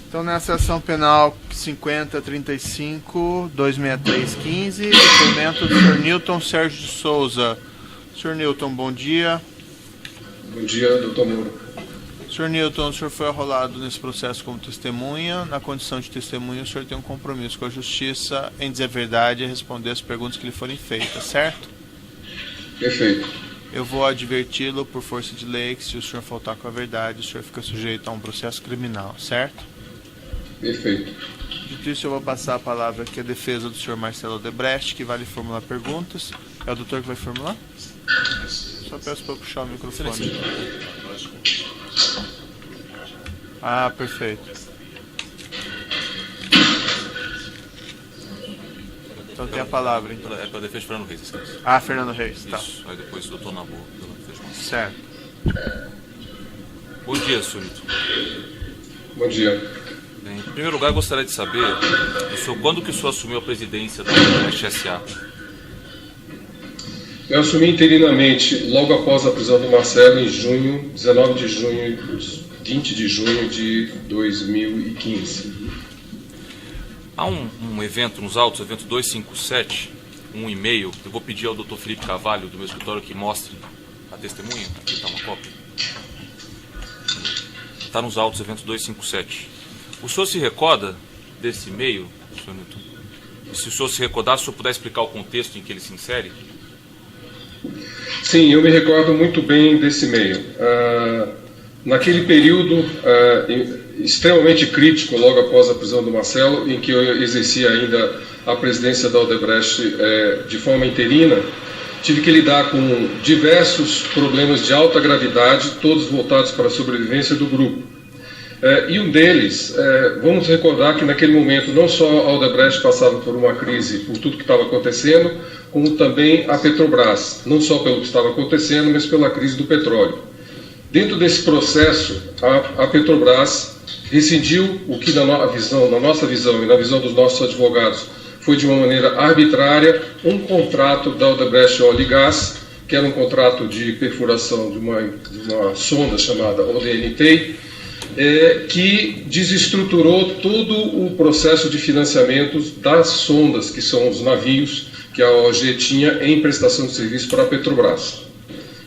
Então, nessa ação penal 5035-26315, depoimento do Sr. Newton Sérgio de Souza. Sr. Newton, bom dia. Bom dia, doutor Moura. Sr. Newton, o senhor foi arrolado nesse processo como testemunha. Na condição de testemunha, o senhor tem um compromisso com a justiça em dizer a verdade e responder as perguntas que lhe forem feitas, certo? Perfeito. Eu vou adverti-lo por força de lei que se o senhor faltar com a verdade, o senhor fica sujeito a um processo criminal, certo? Perfeito. Dito isso, eu vou passar a palavra aqui à defesa do senhor Marcelo Odebrecht, que vai lhe formular perguntas. É o doutor que vai formular? Só peço para puxar o microfone. Ah, perfeito. Então tem a palavra, então. É para a defesa de Fernando Reis. Ah, Fernando Reis, tá. Isso, aí depois o doutor Nabu, pela defesa de Certo. Bom dia, senhor Newton. Bom dia. Bem, em primeiro lugar, eu gostaria de saber do senhor, quando que o senhor assumiu a presidência da Odebrecht S.A.? Eu assumi interinamente logo após a prisão do Marcelo em junho, 19 de junho, 20 de junho de 2015. Há um evento nos autos, evento 257, um e-mail, eu vou pedir ao doutor Felipe Carvalho, do meu escritório, que mostre a testemunha. Aqui está uma cópia. Está nos autos, evento 257. O senhor se recorda desse e-mail, senhor Newton? E se o senhor se recordar, se o senhor puder explicar o contexto em que ele se insere? Sim, eu me recordo muito bem desse e-mail. Naquele período extremamente crítico, logo após a prisão do Marcelo, em que eu exercia ainda a presidência da Odebrecht de forma interina, tive que lidar com diversos problemas de alta gravidade, todos voltados para a sobrevivência do grupo. E um deles, vamos recordar que naquele momento não só a Odebrecht passava por uma crise por tudo que estava acontecendo, como também a Petrobras, não só pelo que estava acontecendo, mas pela crise do petróleo. Dentro desse processo, a Petrobras rescindiu o que na nossa visão e na visão dos nossos advogados foi de uma maneira arbitrária um contrato da Odebrecht Óleo e Gás, que era um contrato de perfuração de uma sonda chamada ODNT, que desestruturou todo o processo de financiamento das sondas, que são os navios que a OG tinha em prestação de serviço para a Petrobras.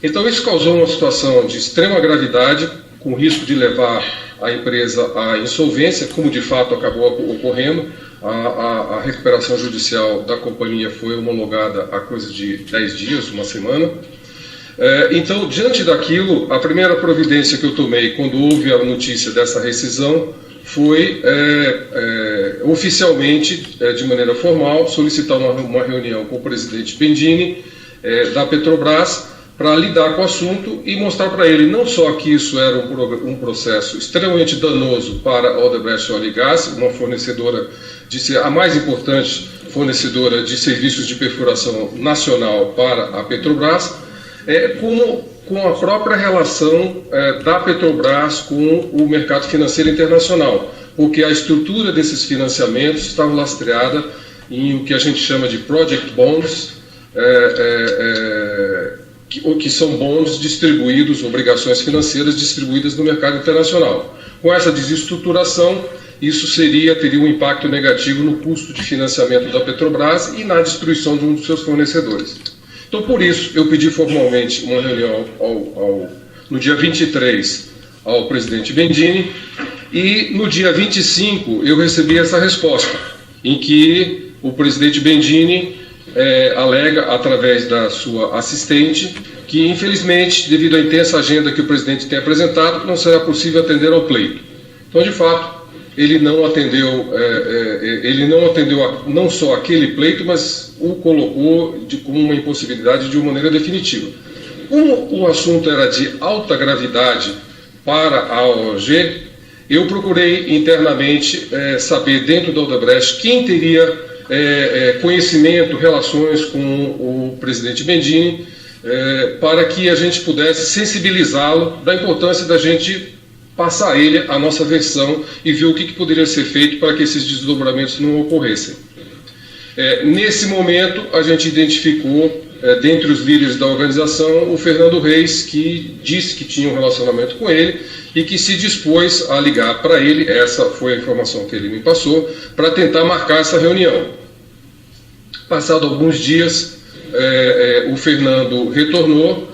Então isso causou uma situação de extrema gravidade, com risco de levar a empresa à insolvência, como de fato acabou ocorrendo. A recuperação judicial da companhia foi homologada há coisa de 10 dias, uma semana. Então, diante daquilo, a primeira providência que eu tomei quando houve a notícia dessa rescisão foi, oficialmente, de maneira formal, solicitar uma reunião com o presidente Bendini, da Petrobras, para lidar com o assunto e mostrar para ele não só que isso era um processo extremamente danoso para a Odebrecht Óleo e Gás, uma fornecedora, a mais importante fornecedora de serviços de perfuração nacional para a Petrobras, como com a própria relação da Petrobras com o mercado financeiro internacional, porque a estrutura desses financiamentos estava lastreada em o que a gente chama de project bonds, que são bons distribuídos, obrigações financeiras distribuídas no mercado internacional. Com essa desestruturação, isso teria um impacto negativo no custo de financiamento da Petrobras e na destruição de um dos seus fornecedores. Então, por isso, eu pedi formalmente uma reunião no dia 23 ao presidente Bendini e no dia 25 eu recebi essa resposta, em que o presidente Bendini alega, através da sua assistente, que infelizmente, devido à intensa agenda que o presidente tem apresentado, não será possível atender ao pleito. Então, de fato, ele não atendeu não só aquele pleito, mas o colocou como uma impossibilidade de uma maneira definitiva. Como o assunto era de alta gravidade para a OG, eu procurei internamente saber dentro da Odebrecht quem teria conhecimento, relações com o presidente Bendini, para que a gente pudesse sensibilizá-lo da importância da gente passar a ele a nossa versão e ver o que poderia ser feito para que esses desdobramentos não ocorressem. Nesse momento, a gente identificou dentre os líderes da organização, o Fernando Reis, que disse que tinha um relacionamento com ele e que se dispôs a ligar para ele, essa foi a informação que ele me passou, para tentar marcar essa reunião. Passado alguns dias, o Fernando retornou,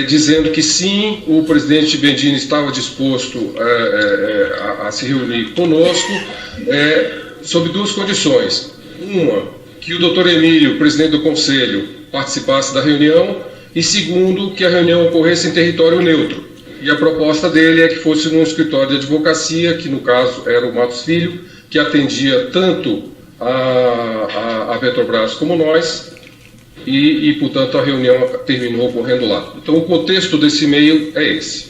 dizendo que sim, o presidente Bendini estava disposto a se reunir conosco, sob duas condições. Uma, que o doutor Emílio, presidente do Conselho, participasse da reunião, e segundo, que a reunião ocorresse em território neutro. E a proposta dele é que fosse num escritório de advocacia, que no caso era o Matos Filho, que atendia tanto a Petrobras como nós, e portanto a reunião terminou ocorrendo lá. Então o contexto desse e-mail é esse.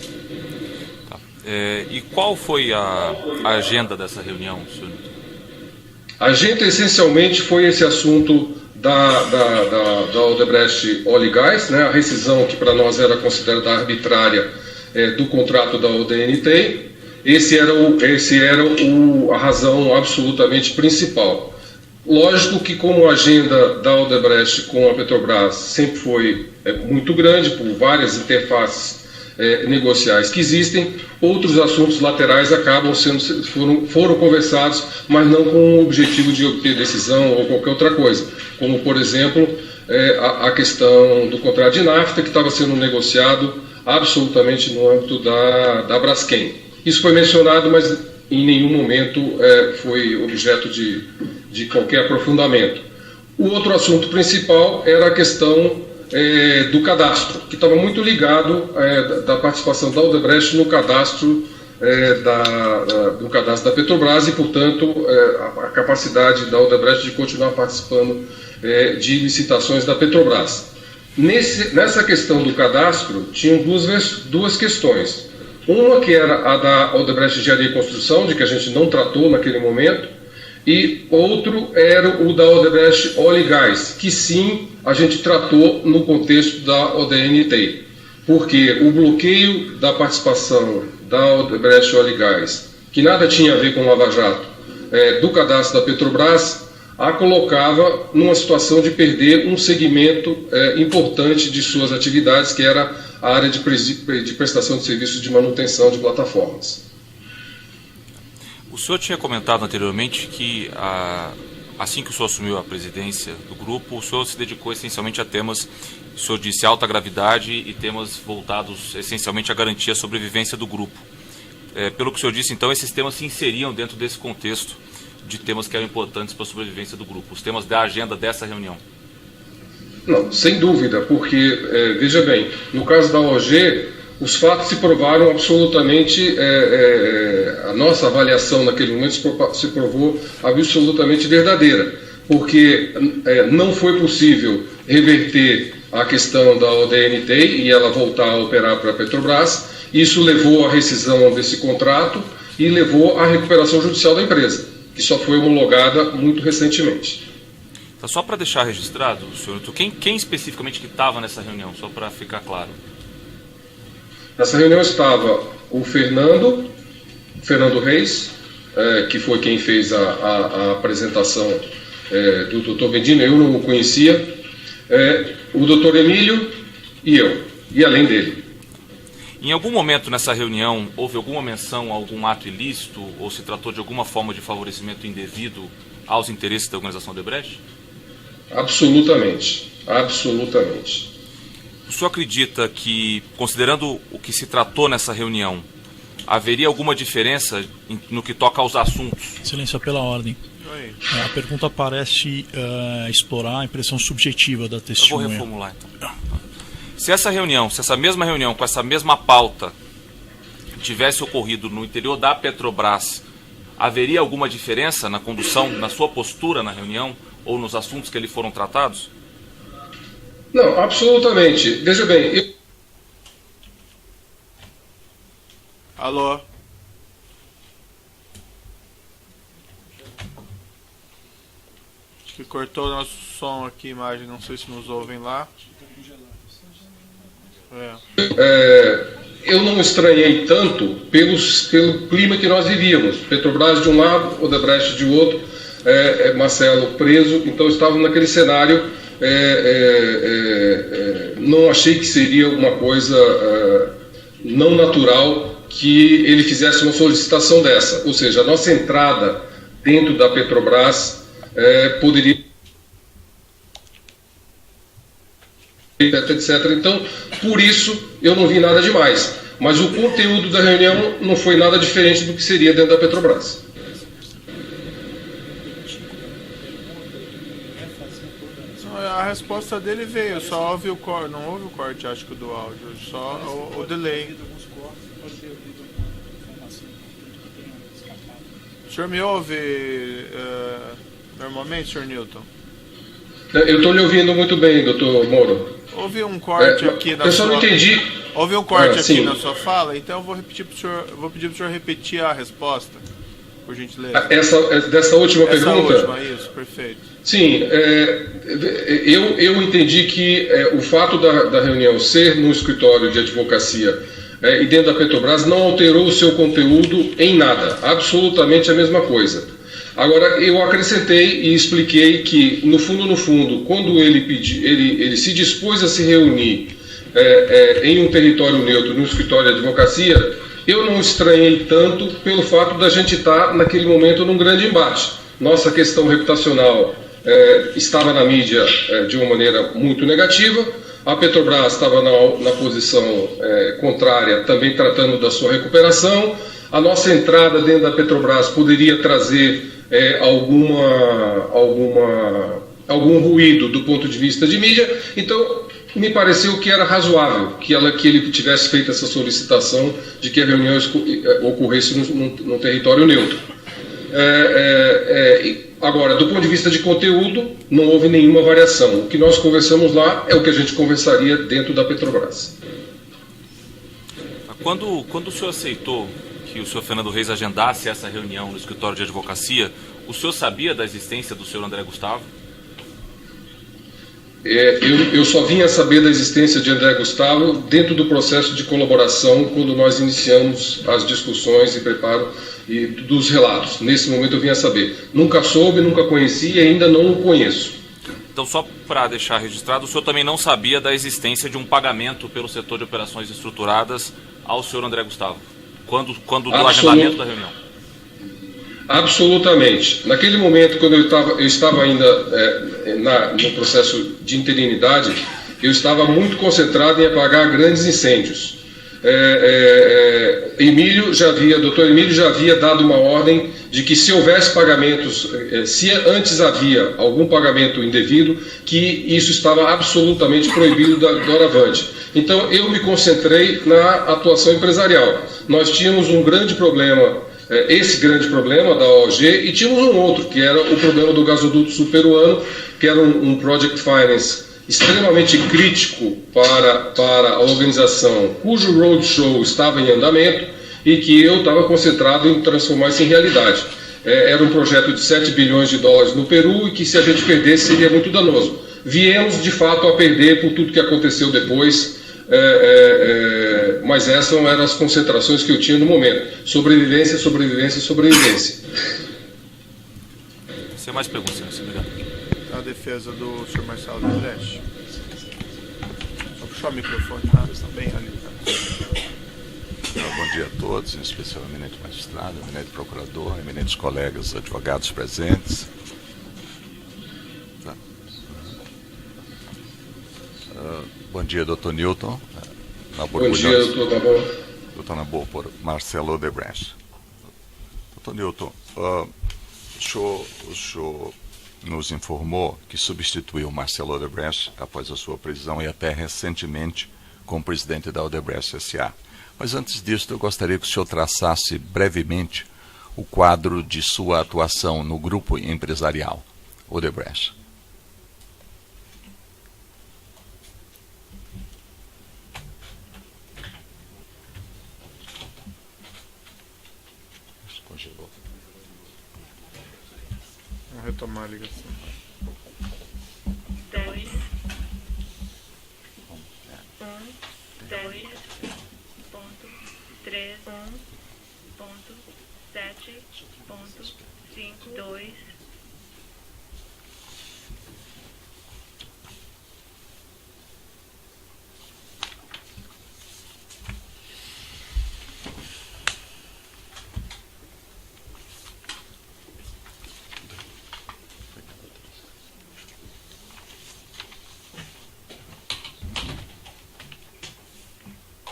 E qual foi a agenda dessa reunião, senhor? A agenda essencialmente foi esse assunto da Odebrecht Óleo e Gás, né, a rescisão que para nós era considerada arbitrária do contrato da ODNT. Esse era a razão absolutamente principal. Lógico que como a agenda da Odebrecht com a Petrobras sempre foi muito grande, por várias interfaces negociais que existem, outros assuntos laterais foram conversados, mas não com o objetivo de obter decisão ou qualquer outra coisa, como por exemplo a questão do contrato de nafta, que estava sendo negociado absolutamente no âmbito da Braskem. Isso foi mencionado, mas em nenhum momento foi objeto de qualquer aprofundamento. O outro assunto principal era a questão do cadastro, que estava muito ligado da participação da Odebrecht no cadastro da Petrobras e, portanto, a capacidade da Odebrecht de continuar participando de licitações da Petrobras. Nessa questão do cadastro, tinham duas questões. Uma que era a da Odebrecht Engenharia e Construção, de que a gente não tratou naquele momento, e outro era o da Odebrecht Óleo e Gás, que sim a gente tratou no contexto da ODNT, porque o bloqueio da participação da Odebrecht Óleo e Gás, que nada tinha a ver com Lava Jato, do cadastro da Petrobras, a colocava numa situação de perder um segmento importante de suas atividades, que era a área de prestação de serviços de manutenção de plataformas. O senhor tinha comentado anteriormente que, assim que o senhor assumiu a presidência do grupo, o senhor se dedicou essencialmente a temas, o senhor disse, alta gravidade e temas voltados essencialmente à garantia e sobrevivência do grupo. Pelo que o senhor disse, então, esses temas se inseriam dentro desse contexto de temas que eram importantes para a sobrevivência do grupo, os temas da agenda dessa reunião. Não, sem dúvida, porque, veja bem, no caso da OG, os fatos se provaram absolutamente, a nossa avaliação naquele momento se provou absolutamente verdadeira, porque não foi possível reverter a questão da ODNT e ela voltar a operar para a Petrobras. Isso levou à rescisão desse contrato e levou à recuperação judicial da empresa, que só foi homologada muito recentemente. Então, só para deixar registrado, senhor, quem especificamente que estava nessa reunião, só para ficar claro? Nessa reunião estava o Fernando Reis, que foi quem fez a apresentação do doutor Bendini, eu não o conhecia, o doutor Emílio e eu, e além dele. Em algum momento nessa reunião houve alguma menção a algum ato ilícito ou se tratou de alguma forma de favorecimento indevido aos interesses da organização Odebrecht? Absolutamente, absolutamente. O senhor acredita que, considerando o que se tratou nessa reunião, haveria alguma diferença no que toca aos assuntos? Excelência, pela ordem. A pergunta parece explorar a impressão subjetiva da testemunha. Eu vou reformular, então. Se essa mesma reunião, com essa mesma pauta, tivesse ocorrido no interior da Petrobras, haveria alguma diferença na condução, na sua postura na reunião, ou nos assuntos que ali foram tratados? Não, absolutamente. Veja bem, Alô? Acho que cortou o nosso som aqui, imagem, não sei se nos ouvem lá. Eu não estranhei tanto pelo clima que nós vivíamos. Petrobras de um lado, Odebrecht de outro, Marcelo preso, então estávamos naquele cenário não achei que seria uma coisa não natural que ele fizesse uma solicitação dessa. Ou seja, a nossa entrada dentro da Petrobras poderia... etc. Então, por isso, eu não vi nada demais. Mas o conteúdo da reunião não foi nada diferente do que seria dentro da Petrobras. A resposta dele veio, só houve o corte, não houve o corte, acho que, do áudio, só o delay. O senhor me ouve normalmente, senhor Newton? Eu estou lhe ouvindo muito bem, doutor Moro. Houve um corte aqui na eu só sua... não entendi. Houve um corte aqui sim. na sua fala, então eu vou pedir para o senhor repetir a resposta, por gentileza. Dessa última pergunta? Essa última, isso, perfeito. Sim, eu entendi que o fato da reunião ser no escritório de advocacia e dentro da Petrobras não alterou o seu conteúdo em nada, absolutamente a mesma coisa. Agora, eu acrescentei e expliquei que, no fundo, quando ele se dispôs a se reunir em um território neutro, no escritório de advocacia, eu não estranhei tanto pelo fato da gente estar, naquele momento, num grande embate. Nossa questão reputacional estava na mídia de uma maneira muito negativa, a Petrobras estava na posição contrária, também tratando da sua recuperação, a nossa entrada dentro da Petrobras poderia trazer algum ruído do ponto de vista de mídia, então me pareceu que era razoável que ele tivesse feito essa solicitação de que a reunião ocorresse num território neutro. Agora, do ponto de vista de conteúdo, não houve nenhuma variação. O que nós conversamos lá é o que a gente conversaria dentro da Petrobras. Quando o senhor aceitou que o senhor Fernando Reis agendasse essa reunião no escritório de advocacia, o senhor sabia da existência do senhor André Gustavo? Eu só vim a saber da existência de André Gustavo dentro do processo de colaboração, quando nós iniciamos as discussões e preparo dos relatos. Nesse momento eu vim a saber. Nunca soube, nunca conheci e ainda não o conheço. Então, só para deixar registrado, o senhor também não sabia da existência de um pagamento pelo setor de operações estruturadas ao senhor André Gustavo, quando do agendamento da reunião? Absolutamente. Naquele momento, quando eu estava ainda no processo de interinidade, eu estava muito concentrado em apagar grandes incêndios. Dr. Emílio já havia dado uma ordem de que, se houvesse pagamentos, se antes havia algum pagamento indevido, que isso estava absolutamente proibido doravante. Então eu me concentrei na atuação empresarial. Nós tínhamos um grande problema, esse grande problema da OG, e tínhamos um outro, que era o problema do gasoduto sul-peruano, que era um project finance extremamente crítico para a organização, cujo roadshow estava em andamento e que eu estava concentrado em transformar isso em realidade. Era um projeto de 7 bilhões de dólares no Peru e que, se a gente perdesse, seria muito danoso. Viemos, de fato, a perder por tudo que aconteceu depois, mas essas eram as concentrações que eu tinha no momento. Sobrevivência, sobrevivência, sobrevivência. Sem mais perguntas, senhor. Obrigado. A defesa do Sr. Marcelo Odebrecht. Só puxar o microfone, tá? Está bem ali. Bom dia a todos, em especial ao eminente magistrado, ao eminente procurador, eminentes colegas advogados presentes. Bom dia, doutor Newton. Bom dia, doutor Nabor. Doutor Nabor, por Marcelo Odebrecht. Doutor Newton, o senhor nos informou que substituiu Marcelo Odebrecht após a sua prisão e até recentemente como presidente da Odebrecht S.A. Mas antes disso, eu gostaria que o senhor traçasse brevemente o quadro de sua atuação no grupo empresarial Odebrecht. Vamos retomar a ligação. 2, 2, ponto 3, 1, 7, 5, 2.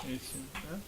Esse, né?